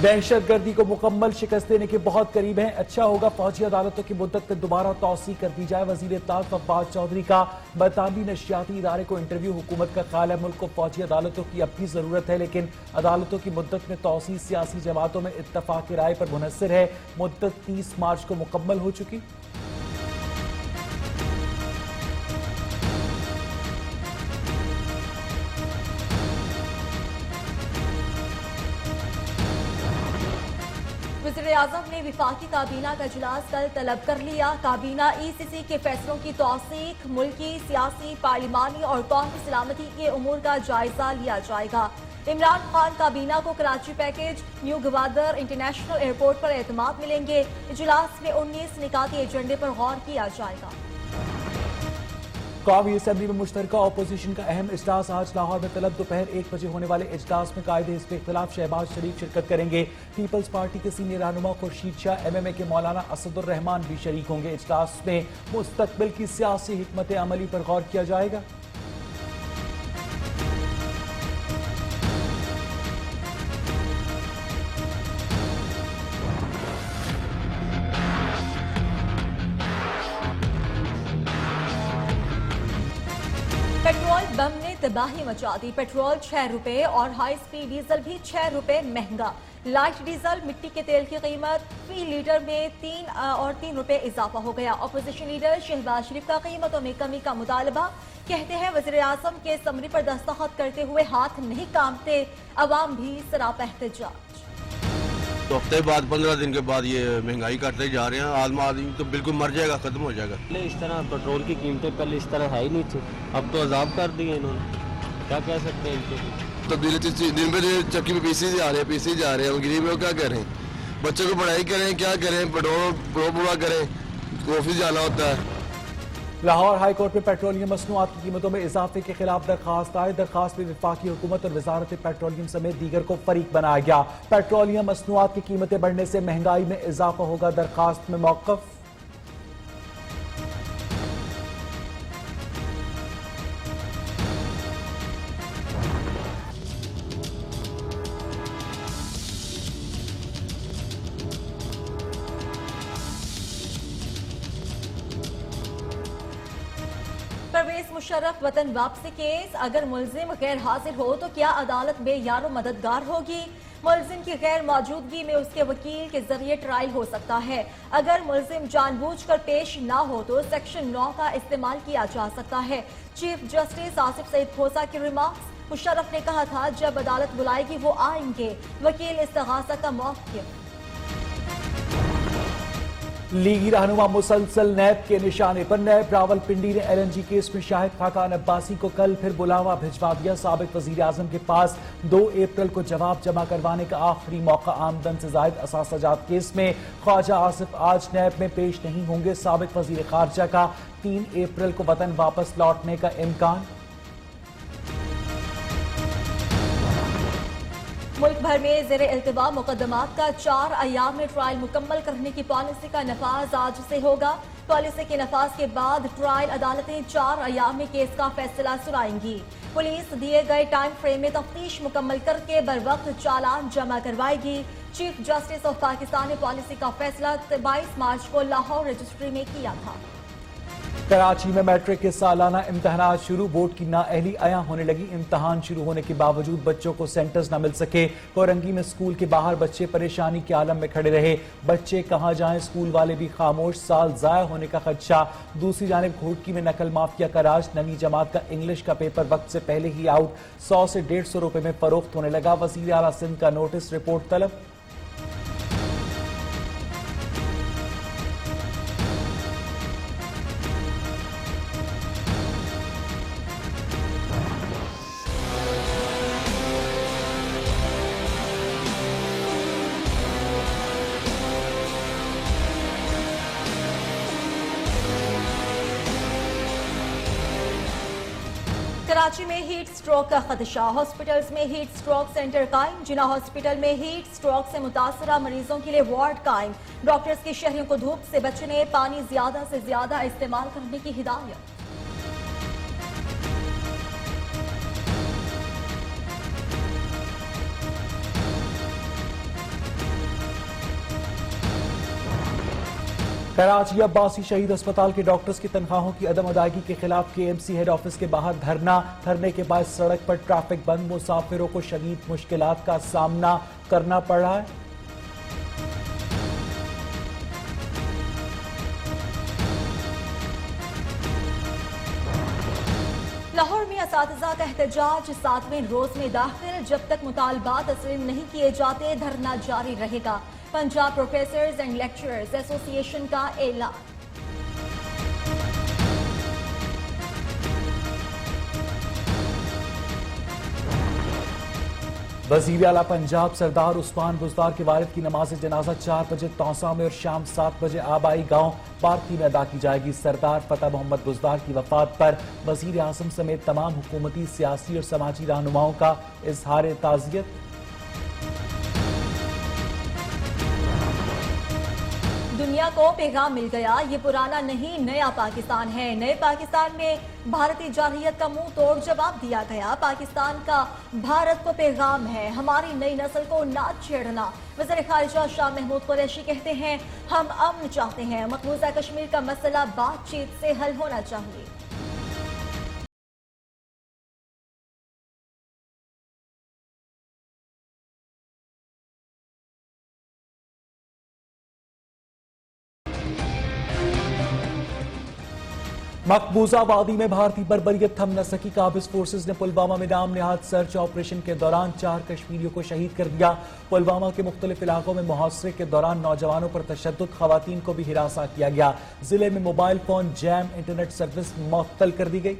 दहशतगर्दी को मुकम्मल शिकस्त देने के बहुत करीब हैं। अच्छा होगा फौजी अदालतों की मुद्दत में दोबारा तौसी कर दी जाए। वजीर इत्तलात अब्बास चौधरी का बरतानवी नशियाती इदारे को इंटरव्यू। हुकूमत का ख्याल है मुल्क को फौजी अदालतों की अब भी जरूरत है, लेकिन अदालतों की मुद्दत में तौसी सियासी जमातों में इत्तफाक राय पर मुनहसर है। मुद्दत 30 मार्च को मुकम्मल हो चुकी। वज़ीर-ए-आज़म ने विफाकी काबीना का इजलास कल तलब कर लिया। काबीना ECC के फैसलों की तौसीक, मुल्की, सियासी, पार्लिमानी और कौम की सलामती के उमूर का जायजा लिया जाएगा। इमरान खान काबीना को Karachi package, new Gwadar international airport पर एतमाद मिलेंगे। इजलास में 19 निकाती एजेंडे पर गौर किया जाएगा। कौमी असम्बली में मुश्तरका अपोजिशन का अहम इजलास आज लाहौर में तलब। दोपहर 1 बजे होने वाले इजलास में कायदे हिज़्ब इख्तिलाफ शहबाज शरीफ शिरकत करेंगे। पीपल्स पार्टी के सीनियर रहनुमा खुर्शीद शाह, MMA के मौलाना असदुर रहमान भी शरीक होंगे। इजलास में मुस्तकबिल की सियासी हिकमत अमली पर गौर किया जाएगा। पेट्रोल बम ने तबाही मचा दी। पेट्रोल 6 रुपए और हाई स्पीड डीजल भी 6 रुपए महंगा। लाइट डीजल, मिट्टी के तेल की कीमत फी लीटर में 3 रुपए इजाफा हो गया। अपोजिशन लीडर शहबाज शरीफ का कीमतों में कमी का मुतालबा। कहते हैं वज़ीर आज़म के समरी पर दस्तखत करते हुए हाथ नहीं कांपते। अवाम भी सरापा एहतजाज। तो हफ्ते बाद 15 दिन के बाद ये महंगाई करते जा रहे हैं। आदमी तो बिल्कुल मर जाएगा, खत्म हो जाएगा। पहले इस तरह पेट्रोल की कीमतें पहले इस तरह है ही नहीं थी, अब तो अजाब कर दिए इन्होंने। क्या कह सकते हैं इनको? तो दिन पे चक्की पे पीसी जा रहे हैं। हम गरीब लोग क्या करें? बच्चों को पढ़ाई करें, क्या करें? पेट्रोल पूरा करें, ऑफिस जाना होता है। लाहौर हाई कोर्ट में पेट्रोलियम मसनूआत की कीमतों में इजाफे के खिलाफ दरखास्त आए। दरखास्त में वफाकी हुकूमत और वजारत पेट्रोलियम समेत दीगर को फरीक बनाया गया। पेट्रोलियम मसनूआत की कीमतें बढ़ने से महंगाई में इजाफा होगा, दरखास्त में मौक़िफ़। परवेज मुशर्रफ वतन वापसी केस, अगर मुलजिम गैर हाजिर हो तो क्या अदालत बेयारो मददगार होगी? मुलजिम की गैर मौजूदगी में उसके वकील के जरिए ट्रायल हो सकता है। अगर मुलजिम जानबूझकर पेश ना हो तो सेक्शन 9 का इस्तेमाल किया जा सकता है। चीफ जस्टिस आसिफ सईद खोसा की रिमार्क्स। मुशर्रफ ने कहा था जब अदालत बुलाएगी वो आएंगे। वकील इस्तिगासा का मौक़िफ़। लीगी रहनुमा मुसलसल नैब के निशाने पर। नैब रावलपिंडी ने LNG केस में शाहिद खाकान अब्बासी को कल फिर बुलावा भिजवा दिया। साबिक वजीर आजम के पास 2 अप्रैल को जवाब जमा करवाने का आखिरी मौका। आमदन से जायद असासाजात केस में ख्वाजा आसिफ आज नैब में पेश नहीं होंगे। साबिक वजीर खारजा का 3 अप्रैल को वतन वापस लौटने का इम्कान। मुल्क भर में ज़ेरे इल्तिवा मुकदमात का 4 अय्याम में ट्रायल मुकम्मल करने की पॉलिसी का नफाज आज से होगा। पॉलिसी के नफाज के बाद ट्रायल अदालतें 4 अय्याम में केस का फैसला सुनाएंगी। पुलिस दिए गए टाइम फ्रेम में तफ्तीश मुकम्मल करके बर वक्त चालान जमा करवाएगी। चीफ जस्टिस ऑफ पाकिस्तान ने पॉलिसी का फैसला 22 मार्च को लाहौर रजिस्ट्री में किया था। कराची में मैट्रिक के सालाना इम्तहान शुरू। बोर्ड की नाअहली अया होने लगी। इम्तहान शुरू होने के बावजूद बच्चों को सेंटर्स न मिल सके। कोरंगी में स्कूल के बाहर बच्चे परेशानी के आलम में खड़े रहे। बच्चे कहां जाएं, स्कूल वाले भी खामोश। साल जाया होने का खदशा। दूसरी जानिब घोटकी में नकल माफिया का राज। नवी जमात का इंग्लिश का पेपर वक्त से पहले ही आउट। 100 से 150 रुपए में फरोख्त होने लगा। वजीर आला सिंध का नोटिस, रिपोर्ट तलब। कराची में हीट स्ट्रोक का खदशा। हॉस्पिटल्स में हीट स्ट्रोक सेंटर कायम। जिना हॉस्पिटल में हीट स्ट्रोक से मुतासरा मरीजों के लिए वार्ड कायम। डॉक्टर्स की शहरियों को धूप से बचने, पानी ज्यादा से ज्यादा इस्तेमाल करने की हिदायत। कराची अब्बासी शहीद अस्पताल के डॉक्टर्स की तनख्वाहों की अदम अदायगी के खिलाफ केएमसी हेड ऑफिस के बाहर धरने के बाद सड़क पर ट्रैफिक बंद, मुसाफिरों को शदीद मुश्किलात का सामना करना पड़ रहा है। लाहौर में असातिज़ा का एहतजाज 7वें रोज में दाखिल, जब तक मुतालबात तस्लीम नहीं किए जाते धरना जारी रहेगा। Punjab professors and lecturers association का ऐलान। वज़ीर आला पंजाब सरदार उस्मान बुज़दार के वालिद की नमाज जनाजा 4 बजे तौसा में और शाम 7 बजे आबाई गांव पारकी में अदा की जाएगी। सरदार फतेह मोहम्मद बुज़दार की वफात पर वज़ीर आज़म समेत तमाम हुकूमती, सियासी और समाजी रहनुमाओं का इजहार ताज़ियत। दुनिया को पैगाम मिल गया, ये पुराना नहीं नया पाकिस्तान है। नए पाकिस्तान में भारतीय जारहियत का मुंह तोड़ जवाब दिया गया। पाकिस्तान का भारत को पैगाम है, हमारी नई नस्ल को ना छेड़ना। वज़ीर ख़ारिजा शाह महमूद कुरैशी कहते हैं, हम अमन चाहते हैं, मकबूजा कश्मीर का मसला बातचीत से हल होना चाहिए। मकबूजा वादी में भारतीय बर्बरियत थम न सकी। काबिज फोर्सेज ने पुलवामा में नाम निहाद सर्च ऑपरेशन के दौरान 4 कश्मीरियों को शहीद कर दिया। पुलवामा के मुख्तलिफ इलाकों में मुहासरे के दौरान नौजवानों पर तशद्दुद, खवातीन को भी हिरासा किया गया। जिले में mobile phone jam, internet service मुअत्तल कर दी गई।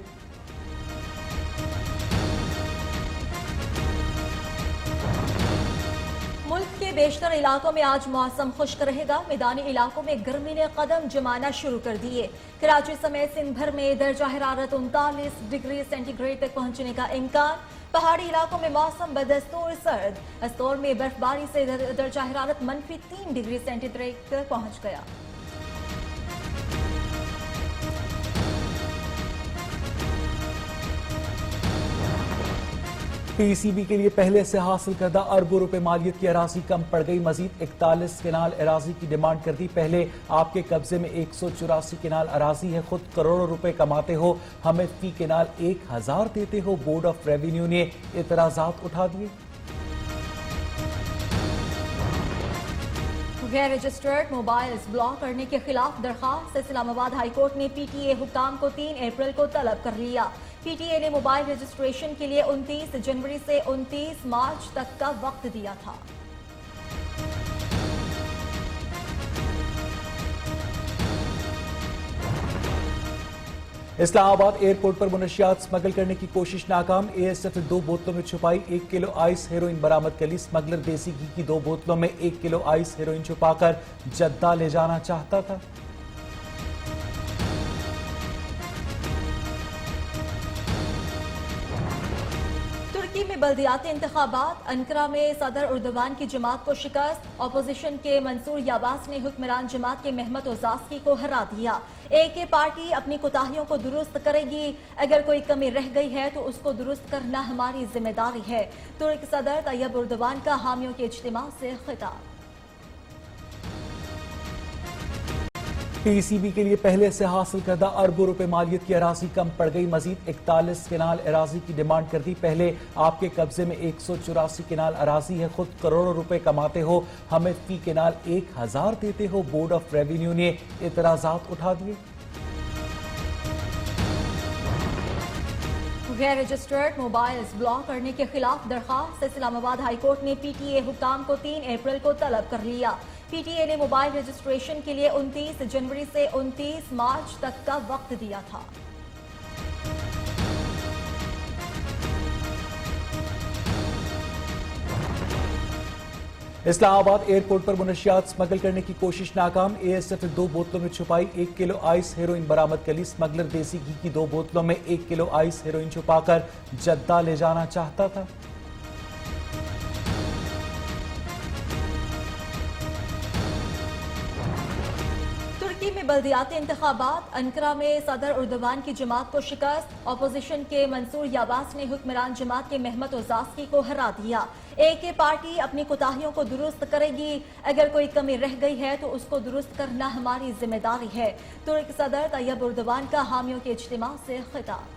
बेशतर इलाकों में आज मौसम खुश्क रहेगा। मैदानी इलाकों में गर्मी ने कदम जमाना शुरू कर दिए। कराची समेत सिंध भर में दर्जा हरारत 39 डिग्री सेंटीग्रेड तक पहुंचने का इम्कान। पहाड़ी इलाकों में मौसम बदस्तूर सर्द। अस्तौर में बर्फबारी से दर्जा हरारत -3 डिग्री सेंटीग्रेड तक पहुंच गया। पीसीबी के लिए पहले से हासिल करदा अरबों रुपए मालियत की अराजी कम पड़ गई। मजीद 41 केनाल अराजी की डिमांड कर दी। पहले आपके कब्जे में 184 केनाल अराजी है, खुद करोड़ों रुपए कमाते हो, हमें फी केनाल 1000 देते हो। बोर्ड ऑफ रेवेन्यू ने एतराजात उठा दिए। गैर रजिस्टर्ड मोबाइल्स ब्लॉक करने के खिलाफ दरखास्त। इस्लामाबाद हाईकोर्ट ने पीटीए हुकाम को 3 अप्रैल को तलब कर लिया। पीटीए ने मोबाइल रजिस्ट्रेशन के लिए 29 जनवरी से 29 मार्च तक का वक्त दिया था। इस्लामाबाद एयरपोर्ट पर मुनशियात स्मगल करने की कोशिश नाकाम। एएसएफ ने 2 बोतलों में छुपाई 1 किलो आइस हेरोइन बरामद कर ली। स्मगलर देसी घी की 2 बोतलों में 1 किलो आइस हेरोइन छुपाकर जद्दा ले जाना चाहता था। तुर्की में बल्दियाती इंतखाबात। अंकरा में सदर उर्दवान की जमात को शिकस्त। अपोजिशन के मंसूर याबास ने हुक्मरान जमात के महमद ओजास्की को हरा दिया। एक पार्टी अपनी कोताहियों को दुरुस्त करेगी, अगर कोई कमी रह गई है तो उसको दुरुस्त करना हमारी जिम्मेदारी है। तुर्क सदर तैयब उर्दवान का हामियों के इज्तिमा से खिताब। पीसीबी के लिए पहले से हासिल करदा अरबों रुपए मालियत की अराजी कम पड़ गई। मजीद 41 केनाल अराजी की डिमांड कर दी। पहले आपके कब्जे में 184 केनाल अराजी है, खुद करोड़ों रुपए कमाते हो, हमें फी केनाल 1000 देते हो। बोर्ड ऑफ रेवेन्यू ने एतराजात उठा दिए। गैर रजिस्टर्ड मोबाइल्स ब्लॉक करने के खिलाफ दरखास्त। इस्लामाबाद हाईकोर्ट ने पीटीए हुकाम को 3 अप्रैल को तलब कर लिया। पीटीए ने मोबाइल रजिस्ट्रेशन के लिए 29 जनवरी से 29 मार्च तक का वक्त दिया था। इस्लामाबाद एयरपोर्ट पर मुनशियात स्मगल करने की कोशिश नाकाम। एएसएफ ने 2 बोतलों में छुपाई 1 किलो आइस हेरोइन बरामद कर ली। स्मगलर देसी घी की 2 बोतलों में 1 किलो आइस हेरोइन छुपाकर जद्दा ले जाना चाहता था। तुर्की में बल्दियाती इंतखाबात, अंकरा में सदर उर्दवान की जमात को शिकस्त। अपोजिशन के मंसूर याबास ने हुक्मरान जमात के महमद उजास्की को हरा दिया। AK पार्टी अपनी कोताहियों को दुरुस्त करेगी, अगर कोई कमी रह गई है तो उसको दुरुस्त करना हमारी जिम्मेदारी है। तुर्क सदर तैयब उर्दवान का हामियों के इज्तिमा से खिताब।